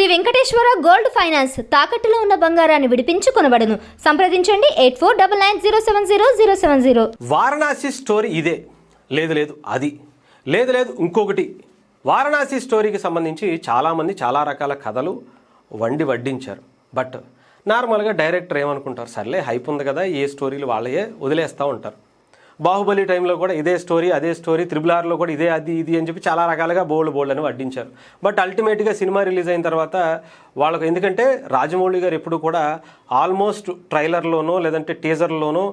Shri Venkateswara gold finance తాకట్టులో ఉన్న బంగారాన్ని విడిపించి కొనబడును. సంప్రదించండి 8499070070. వారణాసి స్టోరీ ఇదే లేదు అది లేదు ఇంకొకటి. వారణాసి స్టోరీకి సంబంధించి చాలామంది చాలా రకాల కథలు వడ్డించారు. బట్ నార్మల్గా డైరెక్టర్ ఏమనుకుంటారు, సర్లే హైప్ ఉంది కదా, ఏ స్టోరీలు వాళ్ళే వదిలేస్తూ ఉంటారు. బాహుబలి టైంలో కూడా ఇదే స్టోరీ, అదే స్టోరీ, RRRలో కూడా ఇదే అది ఇది అని చెప్పి చాలా రకాలుగా బోల్డ్ అని వడ్డించారు. బట్ అల్టిమేట్గా సినిమా రిలీజ్ అయిన తర్వాత వాళ్ళకు, ఎందుకంటే రాజమౌళి గారు ఎప్పుడు కూడా ఆల్మోస్ట్ ట్రైలర్లోనో లేదంటే టీజర్లోనో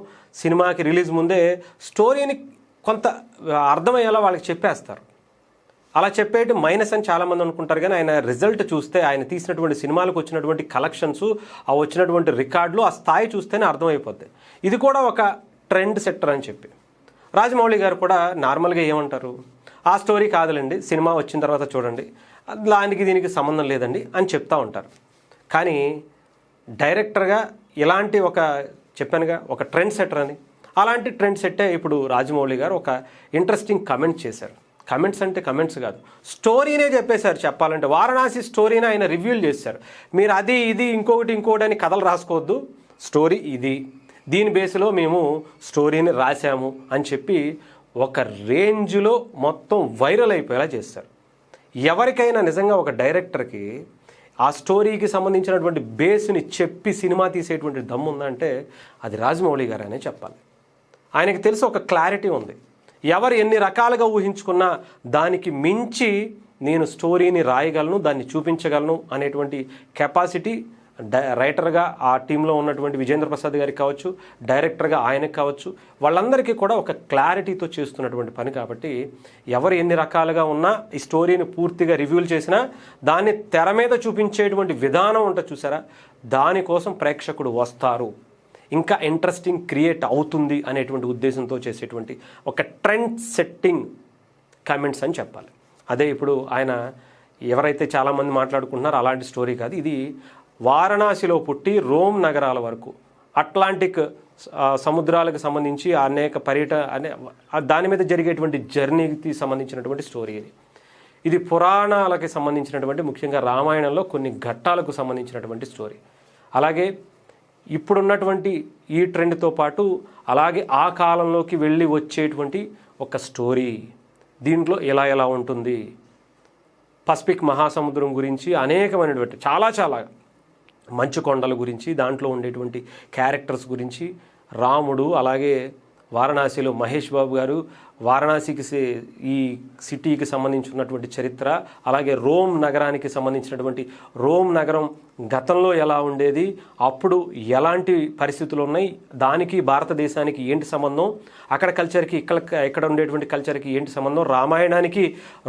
సినిమాకి రిలీజ్ ముందే స్టోరీని కొంత అర్థమయ్యేలా వాళ్ళకి చెప్పేస్తారు. అలా చెప్పేటి మైనస్ అని చాలామంది అనుకుంటారు, కానీ ఆయన రిజల్ట్ చూస్తే, ఆయన తీసినటువంటి సినిమాలకు వచ్చినటువంటి కలెక్షన్స్, ఆ వచ్చినటువంటి రికార్డులు, ఆ స్థాయి చూస్తేనే అర్థమైపోద్ది. ఇది కూడా ఒక ట్రెండ్ సెట్టర్ అని చెప్పి రాజమౌళి గారు కూడా నార్మల్గా ఏమంటారు, ఆ స్టోరీ కాదులండి, సినిమా వచ్చిన తర్వాత చూడండి, దానికి దీనికి సంబంధం లేదండి అని చెప్తూ ఉంటారు. కానీ డైరెక్టర్గా ఇలాంటి చెప్పానుగా ఒక ట్రెండ్ సెట్టర్ అని, అలాంటి ట్రెండ్ సెట్టే ఇప్పుడు రాజమౌళి గారు ఒక ఇంట్రెస్టింగ్ కమెంట్ చేశారు. కమెంట్స్ అంటే కమెంట్స్ కాదు, స్టోరీనే చెప్పేశారు. చెప్పాలంటే వారణాసి స్టోరీని ఆయన రివ్యూలు చేశారు. మీరు అది ఇది ఇంకొకటి అని కథలు రాసుకోవద్దు, స్టోరీ ఇది, దీని బేస్లో మేము స్టోరీని రాశాము అని చెప్పి ఒక రేంజ్లో మొత్తం వైరల్ అయిపోయేలా చేస్తారు. ఎవరికైనా నిజంగా ఒక డైరెక్టర్కి ఆ స్టోరీకి సంబంధించినటువంటి బేస్ని చెప్పి సినిమా తీసేటువంటి దమ్ము ఉందంటే అది రాజమౌళి గారు అనే చెప్పాలి. ఆయనకి తెలిసి ఒక క్లారిటీ ఉంది. ఎవరు ఎన్ని రకాలుగా ఊహించుకున్నా దానికి మించి నేను స్టోరీని రాయగలను, దాన్ని చూపించగలను అనేటువంటి కెపాసిటీ రైటర్గా ఆ టీంలో ఉన్నటువంటి విజేంద్ర ప్రసాద్ గారికి కావచ్చు, డైరెక్టర్గా ఆయనకు కావచ్చు, వాళ్ళందరికీ కూడా ఒక క్లారిటీతో చేస్తున్నటువంటి పని. కాబట్టి ఎవరు ఎన్ని రకాలుగా ఉన్నా ఈ స్టోరీని పూర్తిగా రివ్యూలు చేసినా దాన్ని తెర మీద చూపించేటువంటి విధానం ఉంటుంది చూసారా, దానికోసం ప్రేక్షకుడు వస్తారు, ఇంకా ఇంట్రెస్టింగ్ క్రియేట్ అవుతుంది అనేటువంటి ఉద్దేశంతో చేసేటువంటి ఒక ట్రెండ్ సెట్టింగ్ కమెంట్స్ అని చెప్పాలి. అదే ఇప్పుడు ఆయన ఎవరైతే చాలామంది మాట్లాడుకుంటున్నారో అలాంటి స్టోరీ కాదు ఇది. వారణాసిలో పుట్టి రోమ్ నగరాల వరకు అట్లాంటిక్ సముద్రాలకు సంబంధించి అనేక దాని మీద జరిగేటువంటి జర్నీకి సంబంధించినటువంటి స్టోరీ ఇది. ఇది పురాణాలకి సంబంధించినటువంటి, ముఖ్యంగా రామాయణంలో కొన్ని ఘట్టాలకు సంబంధించినటువంటి స్టోరీ. అలాగే ఇప్పుడున్నటువంటి ఈ ట్రెండ్తో పాటు అలాగే ఆ కాలంలోకి వెళ్ళి వచ్చేటువంటి ఒక స్టోరీ. దీంట్లో ఎలా ఉంటుంది, పసిఫిక్ మహాసముద్రం గురించి అనేకమైనటువంటి చాలా మంచు కొండల గురించి, దాంట్లో ఉండేటువంటి క్యారెక్టర్స్ గురించి, రాముడు, అలాగే వారణాసిలో మహేష్ బాబు గారు, వారణాసికి ఈ సిటీకి సంబంధించినటువంటి చరిత్ర, అలాగే రోమ్ నగరానికి సంబంధించినటువంటి రోమ్ నగరం గతంలో ఎలా ఉండేది, అప్పుడు ఎలాంటి పరిస్థితులు ఉన్నాయి, దానికి భారతదేశానికి ఏంటి సంబంధం, అక్కడ కల్చర్కి ఇక్కడ ఉండేటువంటి కల్చర్కి ఏంటి సంబంధం, రామాయణానికి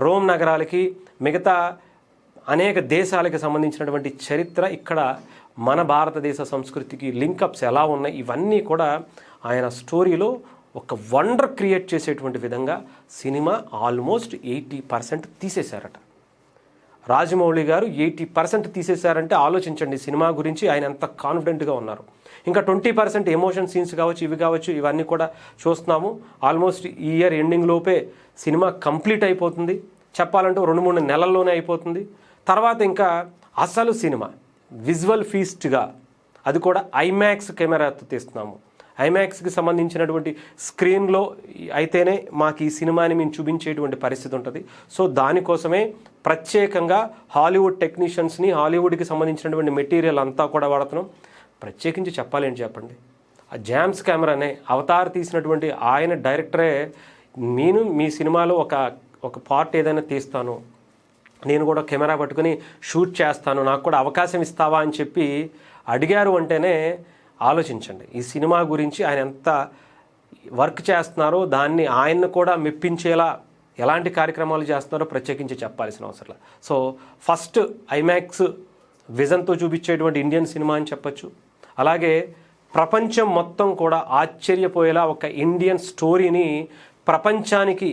రోమ్ నగరాలకి మిగతా అనేక దేశాలకు సంబంధించినటువంటి చరిత్ర, ఇక్కడ మన భారతదేశ సంస్కృతికి లింకప్స్ ఎలా ఉన్నాయి, ఇవన్నీ కూడా ఆయన స్టోరీలో ఒక వండర్ క్రియేట్ చేసేటువంటి విధంగా సినిమా ఆల్మోస్ట్ 80% తీసేశారట. రాజమౌళి గారు 80% తీసేశారంటే ఆలోచించండి సినిమా గురించి ఆయన ఎంత కాన్ఫిడెంట్గా ఉన్నారు. ఇంకా 20% ఎమోషన్ సీన్స్ కావచ్చు, ఇవి కావచ్చు, ఇవన్నీ కూడా చూస్తున్నాము. ఆల్మోస్ట్ ఈ ఇయర్ ఎండింగ్ లోపే సినిమా కంప్లీట్ అయిపోతుంది. చెప్పాలంటే 2-3 నెలల్లోనే అయిపోతుంది. తర్వాత ఇంకా అసలు సినిమా విజువల్ ఫీస్ట్గా, అది కూడా ఐమాక్స్ కెమెరాతో తీస్తున్నాము. ఐమాక్స్కి సంబంధించినటువంటి స్క్రీన్లో అయితేనే మాకు ఈ సినిమాని మేము చూపించేటువంటి పరిస్థితి ఉంటుంది. సో దానికోసమే ప్రత్యేకంగా హాలీవుడ్ టెక్నీషియన్స్ని, హాలీవుడ్కి సంబంధించినటువంటి మెటీరియల్ అంతా కూడా వాడుతున్నాం. ప్రత్యేకించి చెప్పాలేంటి చెప్పండి, ఆ జామ్స్ కెమెరానే అవతార్ తీసినటువంటి ఆయన డైరెక్టరే, నేను మీ సినిమాలో ఒక పార్ట్ ఏదైనా తీస్తాను, నేను కూడా కెమెరా పట్టుకుని షూట్ చేస్తాను, నాకు కూడా అవకాశం ఇస్తావా అని చెప్పి అడిగారు అంటేనే ఆలోచించండి ఈ సినిమా గురించి ఆయన ఎంత వర్క్ చేస్తున్నారో, దాన్ని ఆయన్ని కూడా మెప్పించేలా ఎలాంటి కార్యక్రమాలు చేస్తున్నారో ప్రత్యేకించి చెప్పాల్సిన అవసరం. సో ఫస్ట్ ఐమాక్స్ విజన్తో చూపించేటువంటి ఇండియన్ సినిమా అని చెప్పచ్చు. అలాగే ప్రపంచం మొత్తం కూడా ఆశ్చర్యపోయేలా ఒక ఇండియన్ స్టోరీని ప్రపంచానికి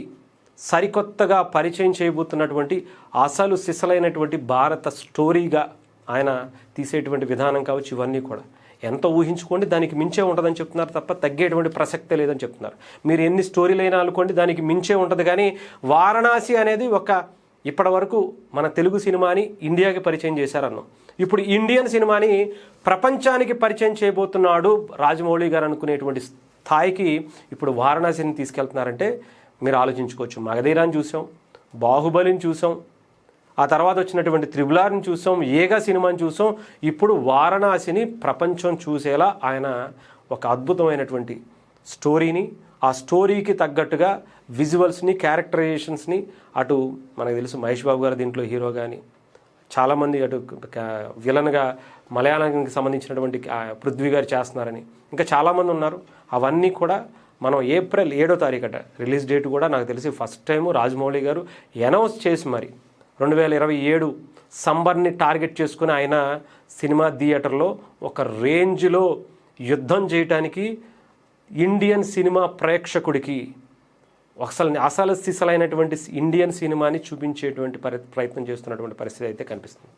సరికొత్తగా పరిచయం చేయబోతున్నటువంటి అసలు సిసలైనటువంటి భారత స్టోరీగా ఆయన తీసేటువంటి విధానం కావచ్చు, ఇవన్నీ కూడా ఎంత ఊహించుకోండి దానికి మించే ఉంటుందని చెప్తున్నారు తప్ప తగ్గేటువంటి ప్రసక్తే లేదని చెప్తున్నారు. మీరు ఎన్ని స్టోరీలైనా అనుకోండి దానికి మించే ఉంటుంది. కానీ వారణాసి అనేది ఒక ఇప్పటి వరకు మన తెలుగు సినిమాని ఇండియాకి పరిచయం చేశారన్నాం. ఇప్పుడు ఇండియన్ సినిమాని ప్రపంచానికి పరిచయం చేయబోతున్నాడు రాజమౌళి గారు అనుకునేటువంటి స్థాయికి ఇప్పుడు వారణాసిని తీసుకెళ్తున్నారంటే మీరు ఆలోచించుకోవచ్చు. మగధీరాన్ని చూసాం, బాహుబలిని చూసాం, ఆ తర్వాత వచ్చినటువంటి త్రిబులార్ని చూసాం, ఏగా సినిమాని చూసాం. ఇప్పుడు వారణాసిని ప్రపంచం చూసేలా ఆయన ఒక అద్భుతమైనటువంటి స్టోరీని, ఆ స్టోరీకి తగ్గట్టుగా విజువల్స్ని, క్యారెక్టరైజేషన్స్ని, అటు మనకు తెలుసు మహేష్ బాబు గారు దీంట్లో హీరో కానీ, చాలామంది అటు విలన్గా మలయాళంకి సంబంధించినటువంటి పృథ్వీ గారు చేస్తున్నారని, ఇంకా చాలామంది ఉన్నారు. అవన్నీ కూడా మనం ఏప్రిల్ 7వ తారీఖుట రిలీజ్ డేట్ కూడా నాకు తెలిసి ఫస్ట్ టైము రాజమౌళి గారు అనౌన్స్ చేసి మరి 2027 సంబర్ని టార్గెట్ చేసుకుని ఆయన సినిమా థియేటర్లో ఒక రేంజ్లో యుద్ధం చేయటానికి ఇండియన్ సినిమా ప్రేక్షకుడికి అసలు సిసలైనటువంటి ఇండియన్ సినిమాని చూపించేటువంటి ప్రయత్నం చేస్తున్నటువంటి పరిస్థితి అయితే కనిపిస్తుంది.